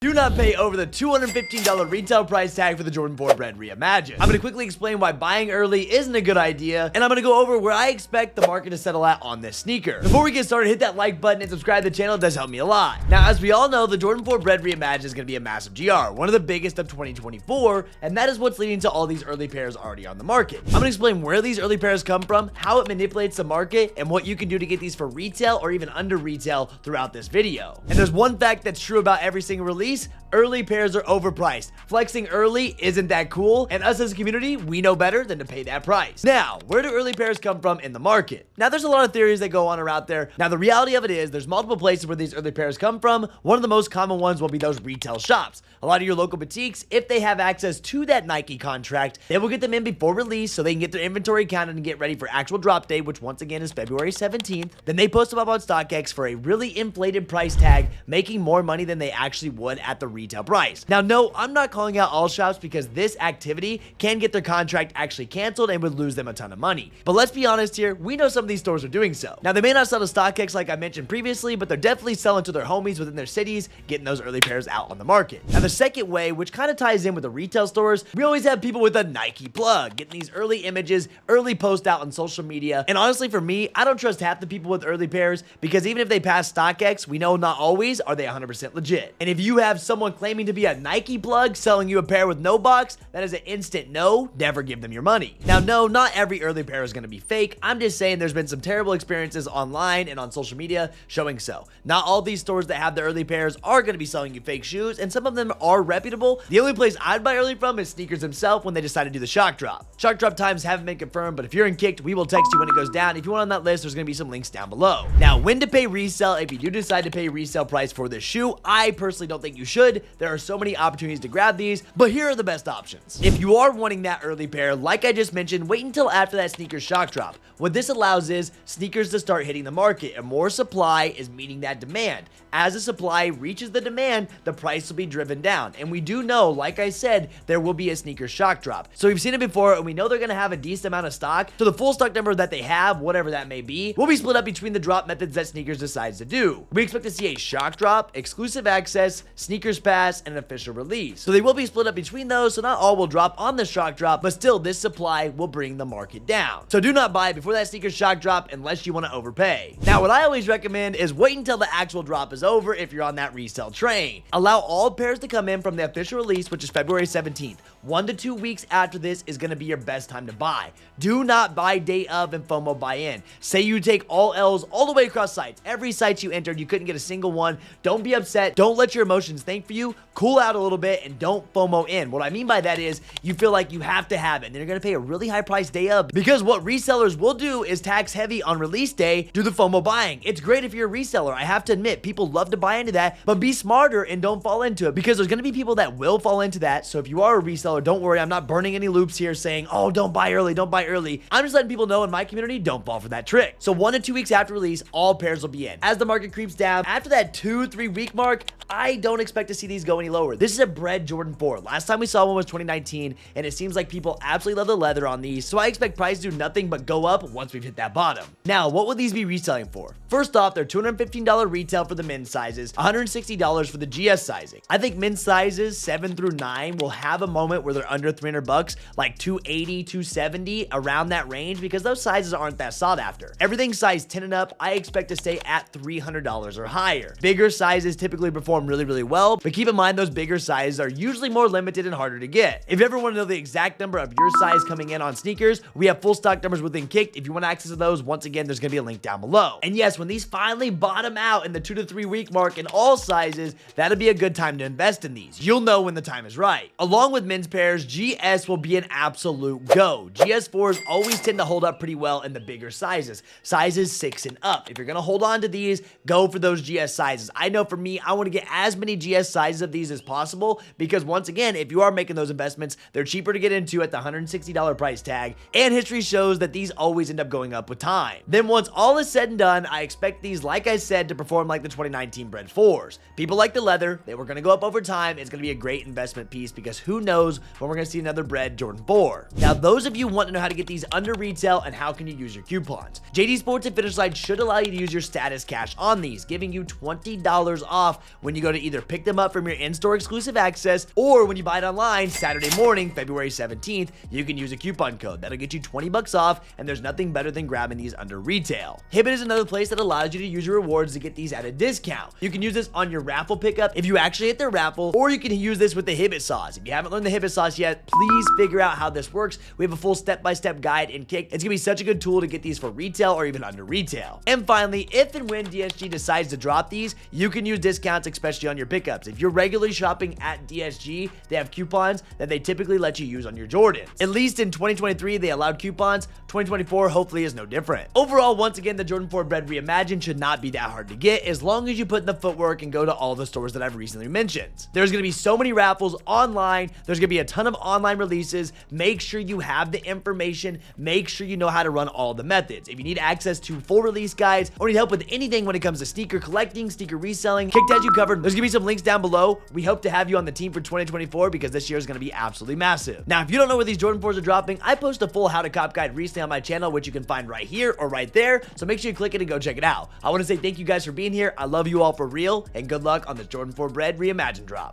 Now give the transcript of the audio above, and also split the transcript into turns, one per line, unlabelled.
Do not pay over the $215 retail price tag for the Jordan 4 Bred Reimagined. I'm going to quickly explain why buying early isn't a good idea, and I'm going to go over where I expect the market to settle at on this sneaker. Before we get started, hit that like button and subscribe to the channel. It does help me a lot. Now, as we all know, the Jordan 4 Bred Reimagined is going to be a massive GR, one of the biggest of 2024, and that is what's leading to all these early pairs already on the market. I'm going to explain where these early pairs come from, how it manipulates the market, and what you can do to get these for retail or even under retail throughout this video. And there's one fact that's true about every single release: early pairs are overpriced. Flexing early isn't that cool, and us as a community, we know better than to pay that price. Now, where do early pairs come from in the market? Now, there's a lot of theories that go on around there. Now, the reality of it is there's multiple places where these early pairs come from. One of the most common ones will be those retail shops. A lot of your local boutiques, if they have access to that Nike contract, they will get them in before release so they can get their inventory counted and get ready for actual drop day, which once again is February 17th. Then they post them up on StockX for a really inflated price tag, making more money than they actually would at the retail price. Now, no, I'm not calling out all shops because this activity can get their contract actually canceled and would lose them a ton of money. But let's be honest here, we know some of these stores are doing so. Now, they may not sell to StockX like I mentioned previously, but they're definitely selling to their homies within their cities, getting those early pairs out on the market. Now, the second way, which kind of ties in with the retail stores, we always have people with a Nike plug, getting these early images, early post out on social media. And honestly, for me, I don't trust half the people with early pairs because even if they pass StockX, we know not always are they 100% legit. And if you have someone claiming to be a Nike plug selling you a pair with no box, that is an instant no. Never give them your money. Now, no, not every early pair is going to be fake. I'm just saying there's been some terrible experiences online and on social media showing so. Not all these stores that have the early pairs are going to be selling you fake shoes, and some of them are reputable. The only place I'd buy early from is Sneakers himself when they decide to do the shock drop. Shock drop times haven't been confirmed, but if you're in Kicked, we will text you when it goes down. If you want on that list, there's going to be some links down below. Now, when to pay resale if you do decide to pay resale price for this shoe, I personally don't think you should. There are so many opportunities to grab these, but here are the best options. If you are wanting that early pair, like I just mentioned, wait until after that sneakers shock drop. What this allows is sneakers to start hitting the market, and more supply is meeting that demand. As the supply reaches the demand, the price will be driven down. And we do know, like I said, there will be a sneaker shock drop. So we've seen it before, and we know they're going to have a decent amount of stock. So the full stock number that they have, whatever that may be, will be split up between the drop methods that sneakers decides to do. We expect to see a shock drop, exclusive access, sneakers pass, and an official release. So they will be split up between those, so not all will drop on the shock drop, but still this supply will bring the market down. So do not buy before that sneaker shock drop unless you want to overpay. Now, what I always recommend is wait until the actual drop is over if you're on that resale train. Allow all pairs to come in from the official release, which is February 17th. 1 to 2 weeks after this is going to be your best time to buy. Do not buy day of and FOMO buy in. Say you take all L's all the way across sites. Every site you entered, you couldn't get a single one. Don't be upset. Don't let your emotions think for you. Cool out a little bit and don't FOMO in. What I mean by that is you feel like you have to have it, and you're going to pay a really high price day of, because what resellers will do is tax heavy on release day, do the FOMO buying. It's great if you're a reseller. I have to admit, people love to buy into that, but be smarter and don't fall into it, because there's going to be people that will fall into that. So if you are a reseller, don't worry. I'm not burning any loops here saying, oh, don't buy early, don't buy early. I'm just letting people know in my community, don't fall for that trick. So 1 to 2 weeks after release, all pairs will be in. As the market creeps down, after that 2-3 week mark, I don't expect to see these go any lower. This is a Bred Jordan 4. Last time we saw one was 2019, and it seems like people absolutely love the leather on these, so I expect price to do nothing but go up once we've hit that bottom. Now, what would these be reselling for? First off, they're $215 retail for the men's sizes, $160 for the GS sizing. I think men's sizes 7 through 9 will have a moment where they're under $300, like 280, 270, around that range, because those sizes aren't that sought after. Everything size 10 and up, I expect to stay at $300 or higher. Bigger sizes typically perform really well, but keep in mind those bigger sizes are usually more limited and harder to get. If you ever want to know the exact number of your size coming in on sneakers, we have full stock numbers within Kicked. If you want access to those, once again, there's going to be a link down below. And yes, when these finally bottom out in the 2 to 3 week mark in all sizes, that'll be a good time to invest in these. You'll know when the time is right. Along with men's pairs, GS will be an absolute go. GS4s always tend to hold up pretty well in the bigger sizes 6 and up. If you're going to hold on to these, go for those GS sizes. I know for me, I want to get as many GS sizes of these as possible, because once again, if you are making those investments, they're cheaper to get into at the $160 price tag, and history shows that these always end up going up with time. Then once all is said and done, I expect these, like I said, to perform like the 2019 Bred 4s. People like the leather. They were going to go up over time. It's going to be a great investment piece, because who knows when we're going to see another Bred Jordan 4. Now, those of you want to know how to get these under retail and how can you use your coupons, JD Sports and Finish Line should allow you to use your status cash on these, giving you $20 off when you go to either pick them up from your in-store exclusive access, or when you buy it online Saturday morning, February 17th, you can use a coupon code. That'll get you 20 bucks off, and there's nothing better than grabbing these under retail. Hibbett is another place that allows you to use your rewards to get these at a discount. You can use this on your raffle pickup if you actually hit their raffle, or you can use this with the Hibbett sauce. If you haven't learned the Hibbett sauce yet, please figure out how this works. We have a full step-by-step guide in Kick. It's gonna be such a good tool to get these for retail or even under retail. And finally, if and when DSG decides to drop these, you can use discounts, especially on your pickups. If you're regularly shopping at DSG, they have coupons that they typically let you use on your Jordans. At least in 2023, they allowed coupons. 2024 hopefully is no different. Overall, once again, the Jordan 4 Bred Reimagined should not be that hard to get as long as you put in the footwork and go to all the stores that I've recently mentioned. There's gonna be so many raffles online. There's gonna be a ton of online releases. Make sure you have the information. Make sure you know how to run all the methods. If you need access to full release guides or need help with anything when it comes to sneaker collecting, sneaker reselling, Kick has you covered. There's gonna be some links down below. We hope to have you on the team for 2024 because this year is gonna be absolutely massive. Now, if you don't know where these Jordan 4s are dropping, I post a full how to cop guide recently on my channel, which you can find right here or right there. So make sure you click it and go check it out. I want to say thank you guys for being here. I love you all for real, and good luck on the Jordan 4 Bred Reimagined drop.